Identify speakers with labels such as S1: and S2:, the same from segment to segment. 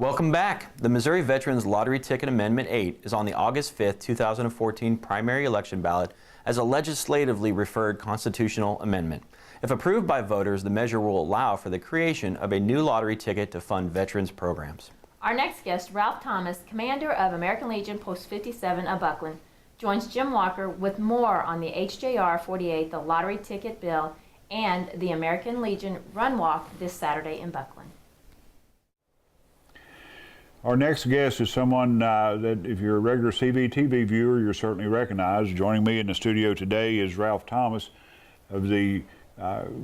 S1: Welcome back. The Missouri Veterans Lottery Ticket Amendment 8 is on the August 5th, 2014 primary election ballot as a legislatively referred constitutional amendment. If approved by voters, the measure will allow for the creation of a new lottery ticket to fund veterans programs.
S2: Our next guest, Ralph Thomas, commander of American Legion Post 57 of Buckland, joins Jim Walker with more on the HJR 48, the lottery ticket bill, and the American Legion Run Walk this Saturday in Buckland.
S3: Our next guest is someone that if you're a regular CVTV viewer, you'll certainly recognize. Joining me in the studio today is Ralph Thomas of the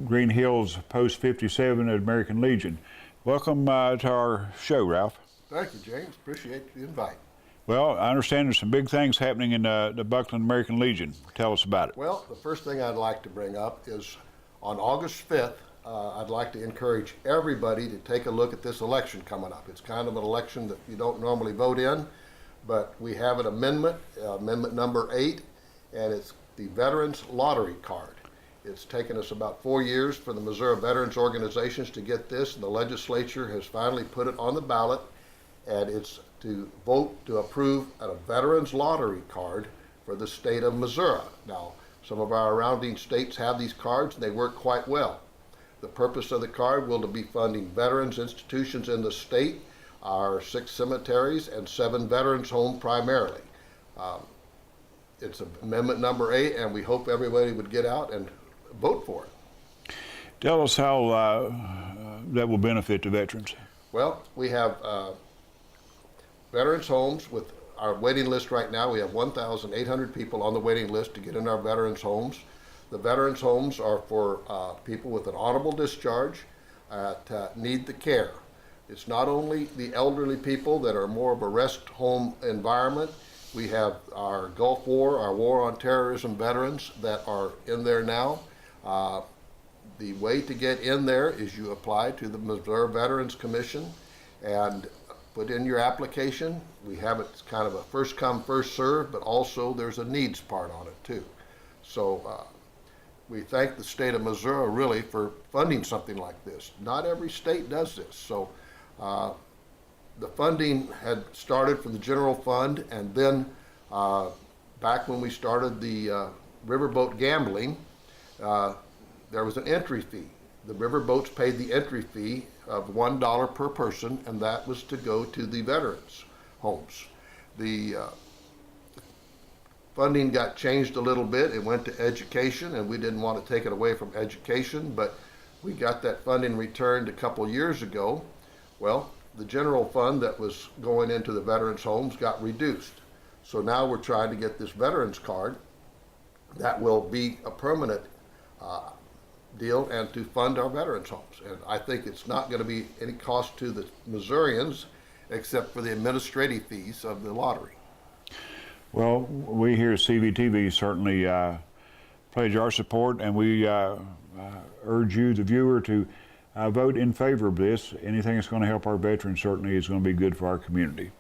S3: Green Hills Post 57 at American Legion. Welcome to our show, Ralph.
S4: Thank you, James. Appreciate the invite.
S3: Well, I understand there's some big things happening in the Buckland American Legion. Tell us about it.
S4: Well, the first thing I'd like to bring up is on August 5th, I'd like to encourage everybody to take a look at this election coming up. It's kind of an election that you don't normally vote in, but we have an amendment, amendment number 8, and it's the Veterans Lottery Card. It's taken us about 4 years for the Missouri Veterans organizations to get this, and the legislature has finally put it on the ballot, and it's to vote to approve a Veterans Lottery Card for the state of Missouri. Now, some of our surrounding states have these cards, and they work quite well. The purpose of the card will be funding veterans institutions in the state, our 6 cemeteries, and 7 veterans homes primarily. It's amendment number 8, and we hope everybody would get out and vote for it.
S3: Tell us how that will benefit the veterans.
S4: Well, we have veterans homes with our waiting list right now. We have 1,800 people on the waiting list to get in our veterans homes. The veterans homes are for people with an honorable discharge that need the care. It's not only the elderly people that are more of a rest home environment. We have our Gulf War, our War on Terrorism veterans that are in there now. The way to get in there is you apply to the Missouri Veterans Commission and put in your application. We have it kind of a first come, first serve, but also there's a needs part on it too. So we thank the state of Missouri really for funding something like this. Not every state does this. So the funding had started from the general fund, and then back when we started the riverboat gambling, there was an entry fee. The riverboats paid the entry fee of $1 per person, and that was to go to the veterans homes. The funding got changed a little bit. It went to education, and we didn't want to take it away from education, but we got that funding returned a couple years ago. Well, the general fund that was going into the veterans homes got reduced. So now we're trying to get this veterans card that will be a permanent deal and to fund our veterans homes. And I think it's not going to be any cost to the Missourians except for the administrative fees of the lottery.
S3: Well, we here at CVTV certainly pledge our support, and we urge you, the viewer, to vote in favor of this. Anything that's going to help our veterans certainly is going to be good for our community.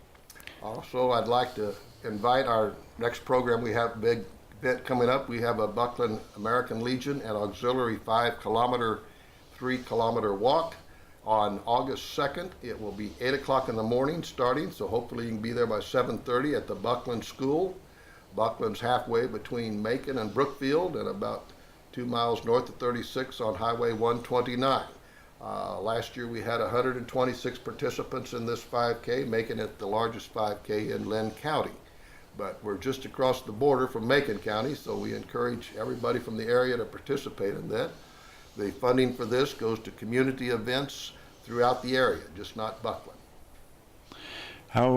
S3: Also,
S4: I'd like to invite our next program. We have a big event coming up. We have a Buckland American Legion and Auxiliary 5-kilometer, 3-kilometer walk on August 2nd. It will be 8 o'clock in the morning starting, so hopefully you can be there by 7:30 at the Buckland School. Buckland's halfway between Macon and Brookfield and about 2 miles north of 36 on Highway 129. Last year we had 126 participants in this 5K, making it the largest 5K in Linn County. But we're just across the border from Macon County, so we encourage everybody from the area to participate in that. The funding for this goes to community events throughout the area, just not Buckland.
S3: How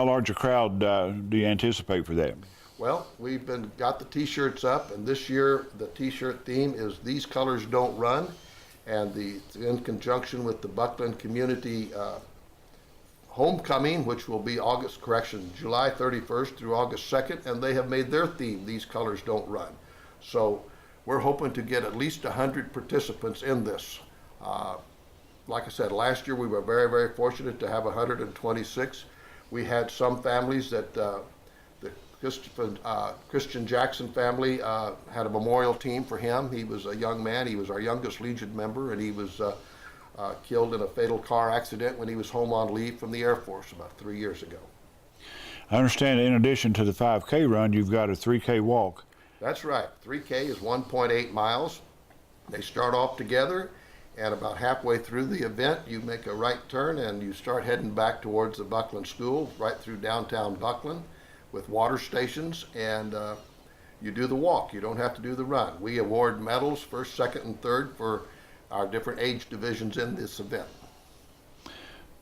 S3: large a crowd do you anticipate for that?
S4: Well, we've got the t-shirts up, and this year the t-shirt theme is "These Colors Don't Run," and it's in conjunction with the Buckland Community Homecoming, which will be July 31st through August 2nd, and they have made their theme "These Colors Don't Run." So we're hoping to get at least 100 participants in this. Like I said, last year we were very, very fortunate to have 126. We had some families that the Christian Jackson family had a memorial team for him. He was a young man. He was our youngest Legion member, and he was killed in a fatal car accident when he was home on leave from the Air Force about 3 years ago.
S3: I understand in addition to the 5K run, you've got a 3K walk.
S4: That's right. 3K is 1.8 miles. They start off together, and about halfway through the event, you make a right turn and you start heading back towards the Buckland School, right through downtown Buckland with water stations, and you do the walk. You don't have to do the run. We award medals, first, second, and third, for our different age divisions in this event.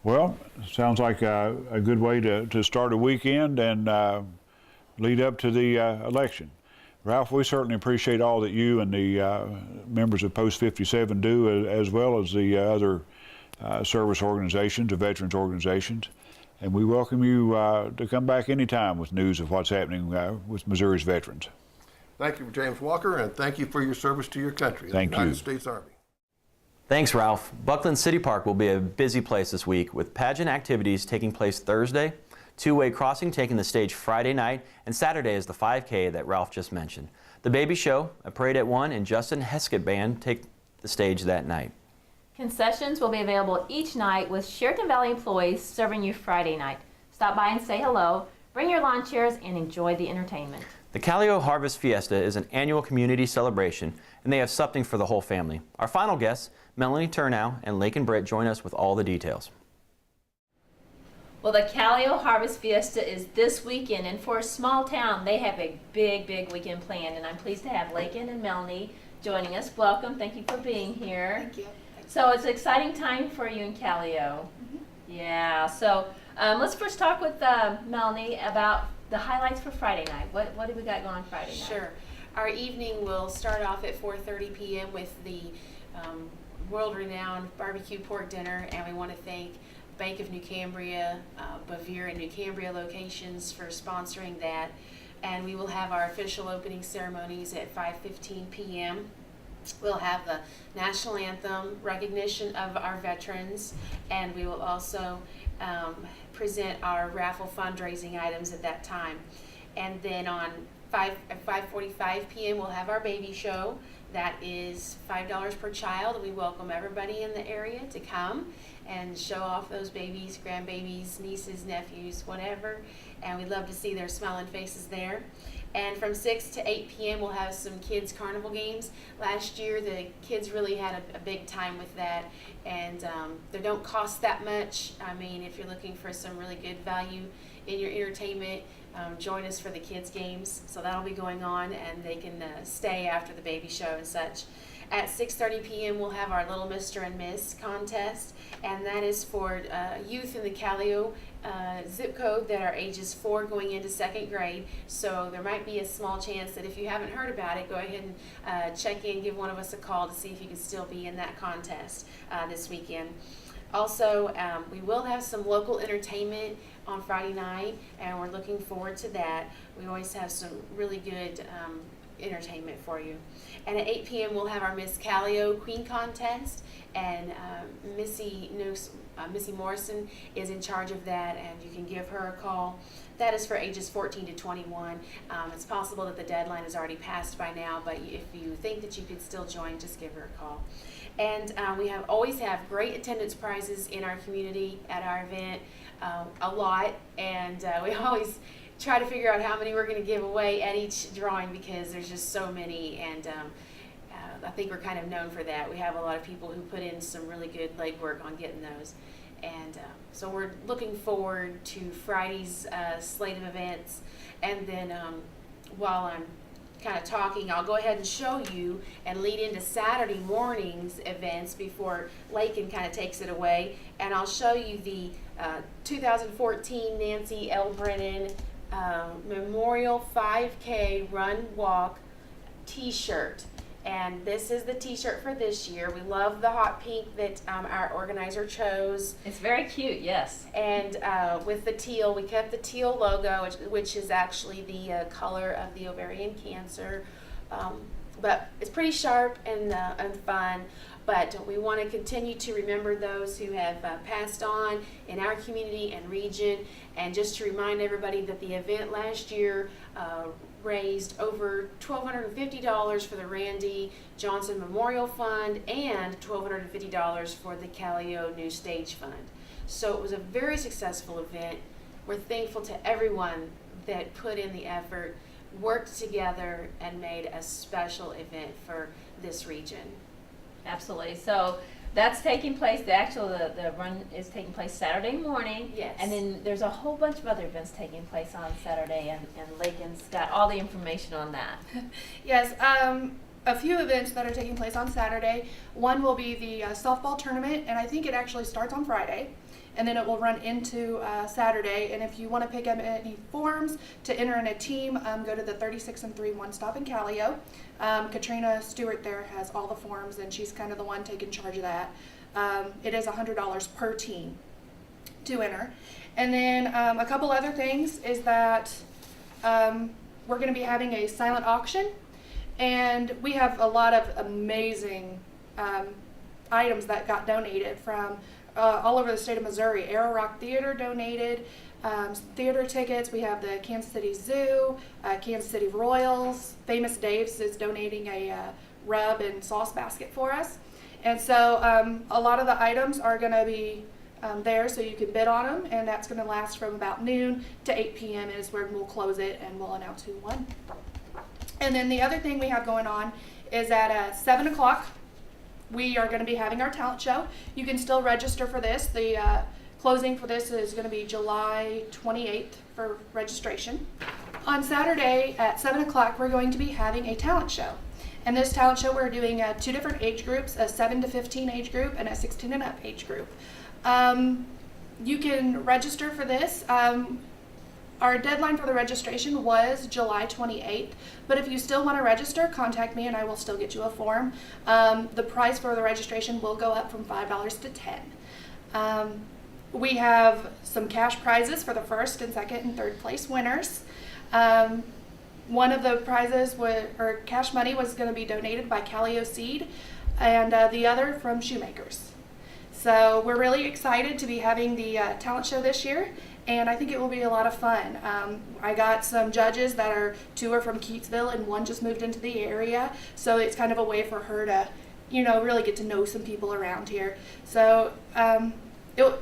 S3: Well, sounds like a good way to start a weekend and lead up to the election. Ralph, we certainly appreciate all that you and the members of Post 57 do, as well as the other service organizations, the veterans organizations. And we welcome you to come back anytime with news of what's happening with Missouri's veterans.
S4: Thank you, James Walker, and thank you for your service to your country,
S3: Thank
S4: the
S3: you.
S4: United States Army.
S1: Thanks, Ralph. Buckland City Park will be a busy place this week with pageant activities taking place Thursday, two-way crossing taking the stage Friday night, and Saturday is the 5K that Ralph just mentioned. The Baby Show, a Parade at 1, and Justin Heskett Band take the stage that night.
S2: Concessions will be available each night with Sheraton Valley employees serving you Friday night. Stop by and say hello, bring your lawn chairs, and enjoy the entertainment.
S1: The Callio Harvest Fiesta is an annual community celebration, and they have something for the whole family. Our final guests, Melanie Turnow and Lakin Britt, join us with all the details.
S2: Well, the Callio Harvest Fiesta is this weekend, and for a small town, they have a big weekend planned, and I'm pleased to have Lakin and Melanie joining us. Welcome. Thank you for being here.
S5: Thank you.
S2: So it's an exciting time for you in Callio. Yeah, so let's first talk with Melanie about the highlights for Friday night. What do we got going on Friday night?
S5: Sure. Our evening will start off at 4:30 p.m. with the world-renowned barbecue pork dinner, and we want to thank Bank of New Cambria, Bevere and New Cambria locations for sponsoring that. And we will have our official opening ceremonies at 5:15 p.m. We'll have the national anthem, recognition of our veterans, and we will also present our raffle fundraising items at that time. And then at 5:45 p.m. we'll have our baby show. That is $5 per child. We welcome everybody in the area to come and show off those babies, grandbabies, nieces, nephews, whatever. And we'd love to see their smiling faces there. And from 6 to 8 p.m. we'll have some kids carnival games. Last year the kids really had a big time with that, and they don't cost that much. I mean, if you're looking for some really good value in your entertainment, join us for the kids games. So that'll be going on, and they can stay after the baby show and such. At 6:30 p.m. we'll have our Little Mr. and Miss contest, and that is for youth in the Callio zip code that are ages 4 going into 2nd grade. So there might be a small chance that if you haven't heard about it, go ahead and check in, give one of us a call to see if you can still be in that contest this weekend. Also, we will have some local entertainment on Friday night, and we're looking forward to that. We always have some really good entertainment for you. And at 8 p.m. we'll have our Miss Callio Queen Contest, and Missy Morrison is in charge of that, and you can give her a call. That is for ages 14 to 21. It's possible that the deadline is already passed by now, but if you think that you could still join, just give her a call. And we always have great attendance prizes in our community at our event, a lot, and we always try to figure out how many we're going to give away at each drawing because there's just so many, and I think we're kind of known for that. We have a lot of people who put in some really good legwork on getting those, and so we're looking forward to Friday's slate of events. And then while I'm kind of talking, I'll go ahead and show you and lead into Saturday morning's events before Lakin kind of takes it away, and I'll show you the 2014 Nancy L. Brennan Memorial 5K Run Walk t-shirt. And this is the t-shirt for this year. We love the hot pink that our organizer chose.
S2: It's very cute, yes.
S5: And with the teal, we kept the teal logo, which is actually the color of the ovarian cancer. But it's pretty sharp and fun. But we want to continue to remember those who have passed on in our community and region. And just to remind everybody that the event last year raised over $1,250 for the Randy Johnson Memorial Fund and $1,250 for the Callio New Stage Fund. So it was a very successful event. We're thankful to everyone that put in the effort, worked together, and made a special event for this region.
S2: Absolutely. So that's taking place, the run is taking place Saturday morning.
S5: Yes.
S2: And then there's a whole bunch of other events taking place on Saturday, and Lakin's got all the information on that.
S6: Yes, a few events that are taking place on Saturday. One will be the softball tournament, and I think it actually starts on Friday, and then it will run into Saturday. And if you want to pick up any forms to enter in a team, go to the 36 and 3 One Stop in Callio. Katrina Stewart there has all the forms, and she's kind of the one taking charge of that. It is $100 per team to enter. And then a couple other things is that we're going to be having a silent auction, and we have a lot of amazing items that got donated from all over the state of Missouri. Arrow Rock Theater donated theater tickets. We have the Kansas City Zoo, Kansas City Royals. Famous Dave's is donating a rub and sauce basket for us. And so a lot of the items are going to be there, so you can bid on them, and that's going to last from about noon to 8 p.m. is where we'll close it, and we'll announce who won. And then the other thing we have going on is at 7 o'clock, we are going to be having our talent show. You can still register for this. The closing for this is going to be July 28th for registration. On Saturday at 7 o'clock, we're going to be having a talent show. And this talent show, we're doing 2 different age groups, a 7 to 15 age group and a 16 and up age group. You can register for this. Our deadline for the registration was July 28th, but if you still want to register, contact me and I will still get you a form. The price for the registration will go up from $5 to $10. We have some cash prizes for the first and second and third place winners. One of the prizes or cash money was going to be donated by Callio Seed, and the other from Shoemakers. So we're really excited to be having the talent show this year, and I think it will be a lot of fun. I got some judges that are 2 are from Keatsville and 1 just moved into the area, so it's kind of a way for her to, really get to know some people around here. So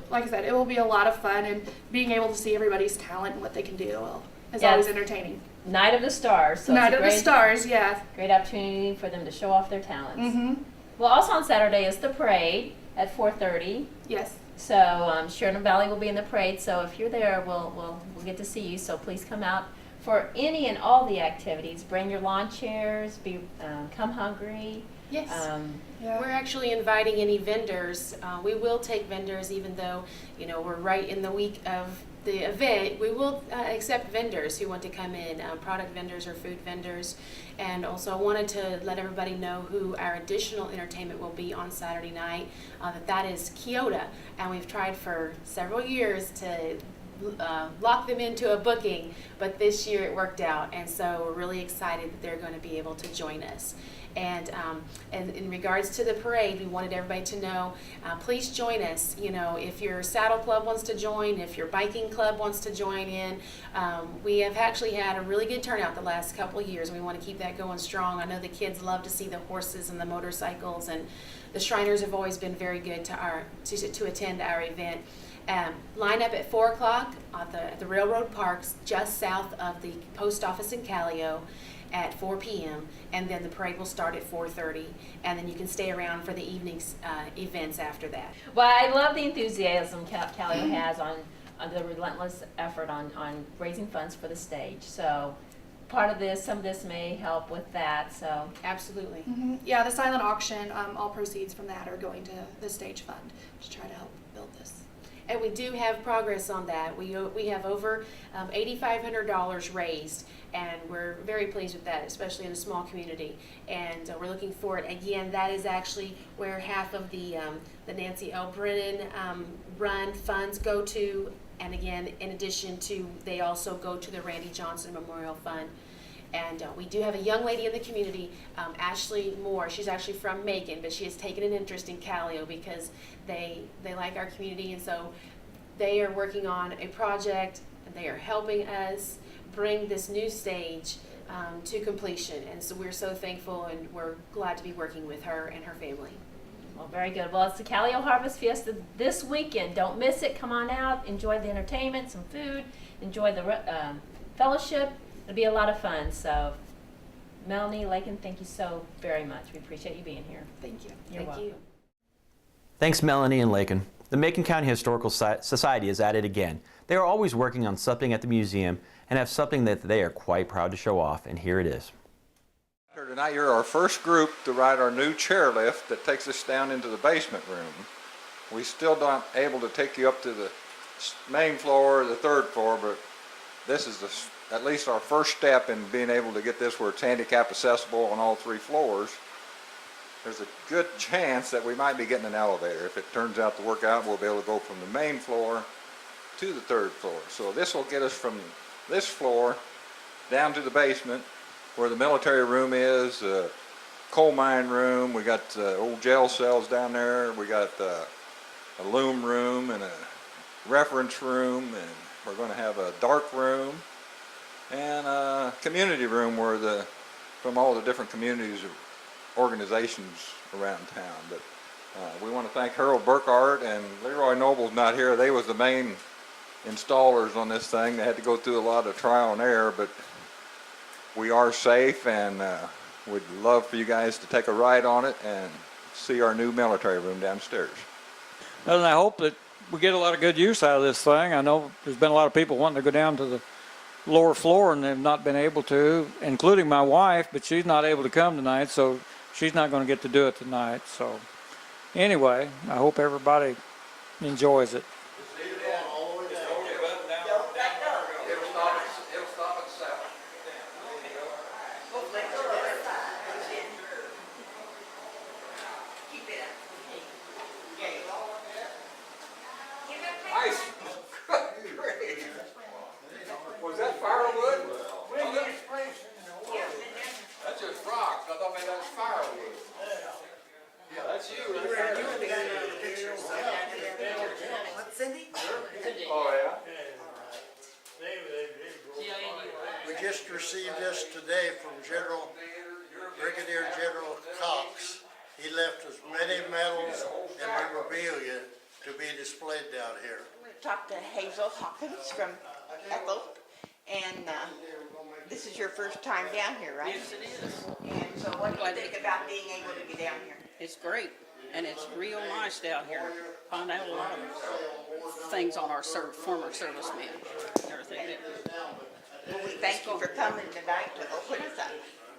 S6: like I said, it will be a lot of fun, and being able to see everybody's talent and what they can do is always entertaining.
S2: Night of the Stars. So
S6: Night of the Stars, yeah.
S2: Great opportunity for them to show off their talents.
S6: Mm-hmm.
S2: Well, also on Saturday is the parade at 4:30.
S6: Yes.
S2: So Sheridan Valley will be in the parade. So if you're there, we'll get to see you. So please come out for any and all the activities. Bring your lawn chairs. Come hungry.
S5: Yes.
S6: Yeah.
S5: We're actually inviting any vendors. We will take vendors, even though we're right in the week of the event. We will accept vendors who want to come in, product vendors or food vendors. And also I wanted to let everybody know who our additional entertainment will be on Saturday night. That is Kyoto, and we've tried for several years to lock them into a booking, but this year it worked out, and so we're really excited that they're going to be able to join us. And in regards to the parade, we wanted everybody to know, please join us. If your saddle club wants to join, if your biking club wants to join in, we have actually had a really good turnout the last couple of years, and we want to keep that going strong. I know the kids love to see the horses and the motorcycles, and the Shriners have always been very good to attend our event. Line up at 4 o'clock at the Railroad Parks, just south of the post office in Callio, at 4 p.m. and then the parade will start at 4:30, and then you can stay around for the evening's events after that.
S2: Well, I love the enthusiasm Callio has on the relentless effort on raising funds for the stage. So some of this may help with that. So
S5: Absolutely.
S6: Mm-hmm. Yeah, the silent auction, all proceeds from that are going to the stage fund to try to help build this.
S5: And we do have progress on that. We have over $8,500 raised, and we're very pleased with that, especially in a small community. And we're looking forward. Again, that is actually where half of the Nancy L. Brennan run funds go to. And again, in addition to, they also go to the Randy Johnson Memorial Fund. And we do have a young lady in the community, Ashley Moore. She's actually from Macon, but she has taken an interest in Callio because they like our community, and so they are working on a project, and they are helping us bring this new stage to completion. And so we're so thankful and we're glad to be working with her and her family.
S2: Well, very good. Well, it's the Callio Harvest Fiesta this weekend. Don't miss it. Come on out. Enjoy the entertainment, some food. Enjoy the fellowship. It'll be a lot of fun. So, Melanie, Lakin, thank you so very much. We appreciate you being here.
S6: Thank you.
S2: You're
S5: Thank
S2: welcome.
S5: you.
S1: Thanks, Melanie and Lakin. The Macon County Historical Society is at it again. They are always working on something at the museum and have something that they are quite proud to show off, and here it is.
S7: Tonight you're our first group to ride our new chairlift that takes us down into the basement room. We still not able to take you up to the main floor or the third floor, but this is at least our first step in being able to get this where it's handicap accessible on all 3 floors. There's a good chance that we might be getting an elevator. If it turns out to work out, we'll be able to go from the main floor to the 3rd floor. So this will get us from this floor down to the basement where the military room is, coal mine room. We got old jail cells down there. We got a loom room and a reference room, and we're going to have a dark room and a community room where from all the different communities organizations around town. But we want to thank Harold Burkhardt, and Leroy Noble's not here. They was the main installers on this thing. They had to go through a lot of trial and error, but we are safe, and we'd love for you guys to take a ride on it and see our new military room downstairs.
S8: And I hope that we get a lot of good use out of this thing. I know there's been a lot of people wanting to go down to the lower floor and they've not been able to, including my wife, but she's not able to come tonight, so she's not going to get to do it tonight. So anyway, I hope everybody enjoys it.
S7: Was that firewood? That's just rocks. I thought maybe that's firewood. Yeah, that's you.
S9: Cindy?
S7: Oh, yeah?
S9: We just received this today from Brigadier General Cox. He left us many medals and memorabilia to be displayed down here.
S10: I'm going to talk to Hazel Hawkins from Ethel, and this is your first time down here, right?
S11: Yes, it is.
S10: And so what do you think about being able to get down here?
S11: It's great, and it's real nice down here. Find out a lot of things on our former servicemen, everything.
S10: Well, we thank you for coming tonight to open us up.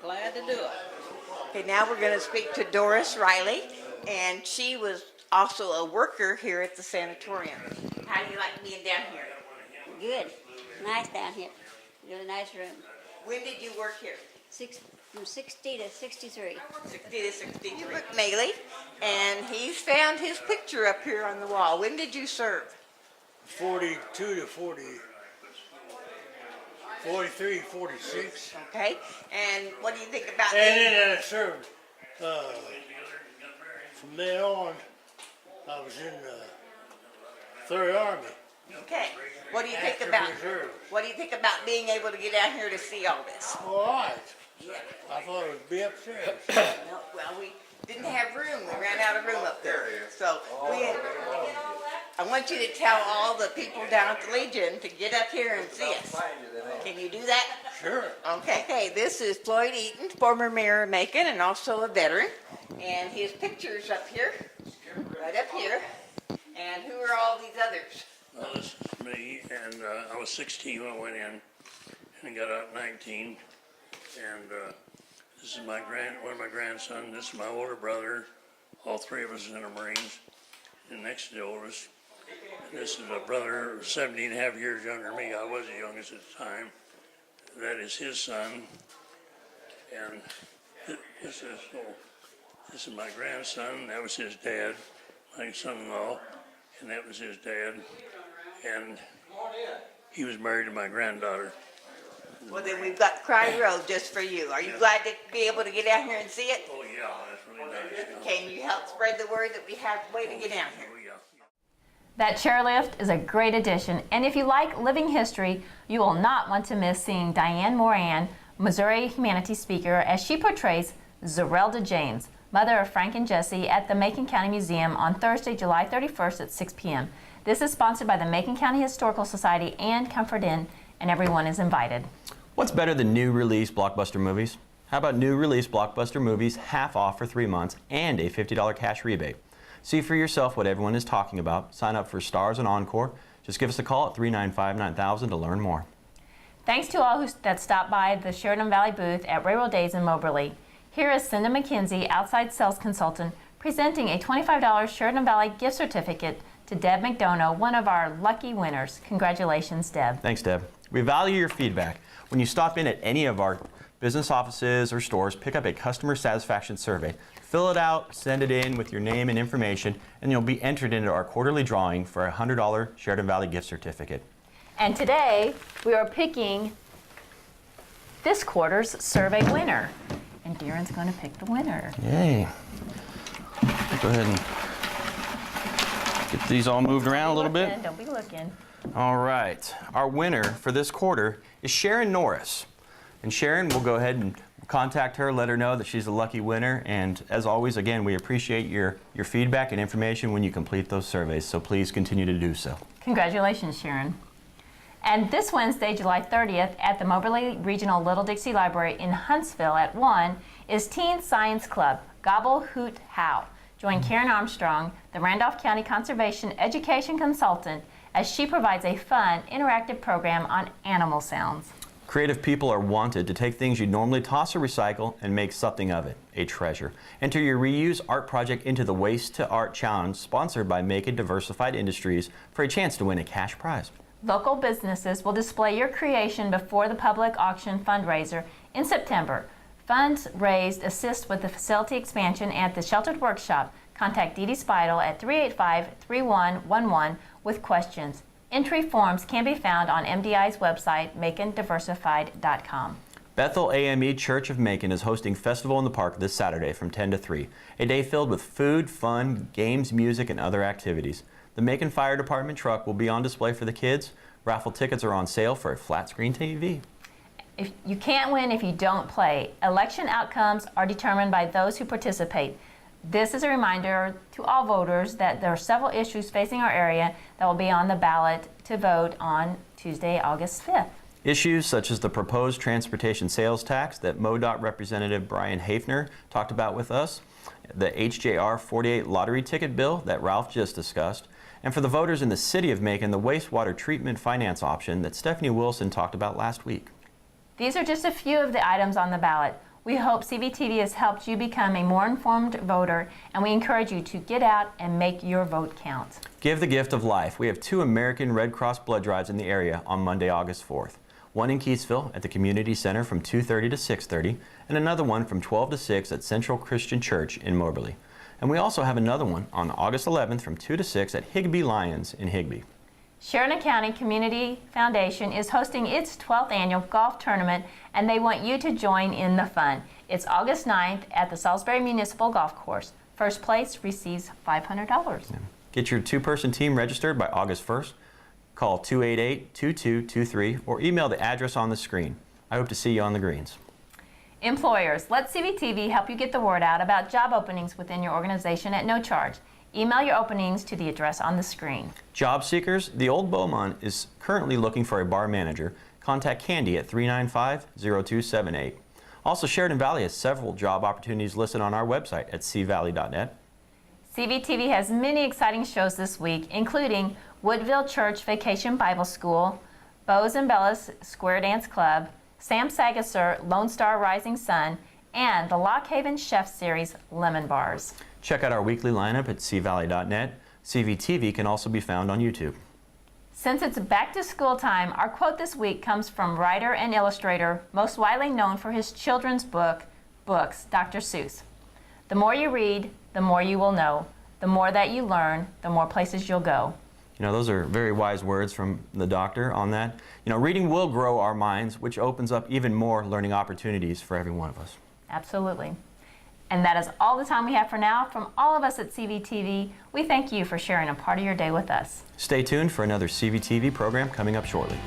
S11: Glad to do it.
S10: Okay, now we're going to speak to Doris Riley, and she was also a worker here at the sanatorium. How do you like being down here?
S12: Good. Nice down here. Really nice room.
S10: When did you work here?
S12: From 60 to 63.
S10: 60 to 63. Maley, and he's found his picture up here on the wall. When did you serve?
S9: 42 to 40. 43, 46.
S10: Okay, and what do you think about
S9: And then I served. From then on, I was in the 3rd Army.
S10: Okay, what do you think
S9: After
S10: about
S9: reserve.
S10: what do you think about being able to get out here to see all this?
S9: All right.
S10: Yeah.
S9: I thought it would be upstairs.
S10: No, well, we didn't have room. We ran out of room up there. So I want you to tell all the people down at the Legion to get up here and see us. Can you do that?
S9: Sure.
S10: Okay. Hey, this is Floyd Eaton, former mayor of Macon and also a veteran. And his picture's up here, right up here. And who are all these others?
S9: Well, this is me, and I was 16 when I went in, and got out 19. And this is one of my grandsons. This is my older brother. All 3 of us in the Marines. And next to the oldest, this is a brother who was 17 and a half years younger than me. I was the youngest at the time. That is his son. And this is my grandson. That was his dad, my son-in-law, and that was his dad. And he was married to my granddaughter.
S10: Well, then we've got Cry Road just for you. Are you glad to be able to get out here and see it?
S9: Oh, yeah, that's really nice.
S10: Can you help spread the word that we have a way to get down here?
S9: Oh, yeah.
S2: That chairlift is a great addition, and if you like living history, you will not want to miss seeing Diane Moran Missouri Humanities speaker, as she portrays Zerelda James, mother of Frank and Jesse, at the Macon County Museum on Thursday, July 31st at 6 p.m. This is sponsored by the Macon County Historical Society and Comfort Inn, and everyone is invited.
S1: What's better than new release Blockbuster movies? How about new release Blockbuster movies half off for 3 months and a $50 cash rebate? See for yourself what everyone is talking about. Sign up for Stars and Encore. Just give us a call at 395-9000 to learn more.
S2: Thanks to all that stopped by the Sheridan Valley booth at Railroad Days in Moberly. Here is Cinda McKenzie, outside sales consultant, presenting a $25 Sheridan Valley gift certificate to Deb McDonough, one of our lucky winners. Congratulations, Deb.
S1: Thanks, Deb. We value your feedback. When you stop in at any of our business offices or stores, pick up a customer satisfaction survey. Fill it out, send it in with your name and information, and you'll be entered into our quarterly drawing for a $100 Sheridan Valley gift certificate.
S2: And today, we are picking this quarter's survey winner. And Darren's going to pick the winner.
S1: Yay. Go ahead and get these all moved around a little bit.
S2: Don't be looking.
S1: All right. Our winner for this quarter is Sharon Norris. And Sharon, we'll go ahead and contact her, let her know that she's a lucky winner. And as always, again, we appreciate your feedback and information when you complete those surveys. So please continue to do so.
S2: Congratulations, Sharon. And this Wednesday, July 30th, at the Moberly Regional Little Dixie Library in Huntsville at 1 is Teen Science Club, Gobble Hoot How. Join Karen Armstrong, the Randolph County Conservation Education Consultant, as she provides a fun, interactive program on animal sounds.
S1: Creative people are wanted to take things you'd normally toss or recycle and make something of it, a treasure. Enter your reuse art project into the Waste to Art Challenge, sponsored by Macon Diversified Industries, for a chance to win a cash prize.
S2: Local businesses will display your creation before the public auction fundraiser in September. Funds raised assist with the facility expansion at the Sheltered Workshop. Contact Dee Dee Speidel at 385-3111 with questions. Entry forms can be found on MDI's website, macondiversified.com.
S1: Bethel AME Church of Macon is hosting Festival in the Park this Saturday from 10 to 3, a day filled with food, fun, games, music, and other activities. The Macon Fire Department truck will be on display for the kids. Raffle tickets are on sale for a flat screen TV.
S2: If you can't win if you don't play. Election outcomes are determined by those who participate. This is a reminder to all voters that there are several issues facing our area that will be on the ballot to vote on Tuesday, August 5th.
S1: Issues such as the proposed transportation sales tax that MoDOT Representative Brian Hafner talked about with us, the HJR 48 lottery ticket bill that Ralph just discussed, and for the voters in the city of Macon, the wastewater treatment finance option that Stephanie Wilson talked about last week.
S2: These are just a few of the items on the ballot. We hope CVTV has helped you become a more informed voter, and we encourage you to get out and make your vote count.
S1: Give the gift of life. We have 2 American Red Cross blood drives in the area on Monday, August 4th. One in Keatsville at the Community Center from 2:30 to 6:30, and another one from 12 to 6 at Central Christian Church in Moberly. And we also have another one on August 11th from 2 to 6 at Higbee Lions in Higbee.
S2: Sheridan County Community Foundation is hosting its 12th annual golf tournament, and they want you to join in the fun. It's August 9th at the Salisbury Municipal Golf Course. First place receives $500.
S1: Get your 2-person team registered by August 1st. Call 288-2223 or email the address on the screen. I hope to see you on the greens.
S2: Employers, let CVTV help you get the word out about job openings within your organization at no charge. Email your openings to the address on the screen.
S1: Job seekers, the Old Beaumont is currently looking for a bar manager. Contact Candy at 395-0278. Also, Sheridan Valley has several job opportunities listed on our website at cvalley.net.
S2: CVTV has many exciting shows this week, including Woodville Church Vacation Bible School, Bows and Bellas Square Dance Club, Sam Sagasser Lone Star Rising Sun, and the Lock Haven Chef Series Lemon Bars.
S1: Check out our weekly lineup at cvalley.net. CVTV can also be found on YouTube.
S2: Since it's back to school time, our quote this week comes from writer and illustrator, most widely known for his children's books, Dr. Seuss. The more you read, the more you will know. The more that you learn, the more places you'll go.
S1: You know, those are very wise words from the doctor on that. You know, reading will grow our minds, which opens up even more learning opportunities for every one of us.
S2: Absolutely. And that is all the time we have for now. From all of us at CVTV, we thank you for sharing a part of your day with us.
S1: Stay tuned for another CVTV program coming up shortly.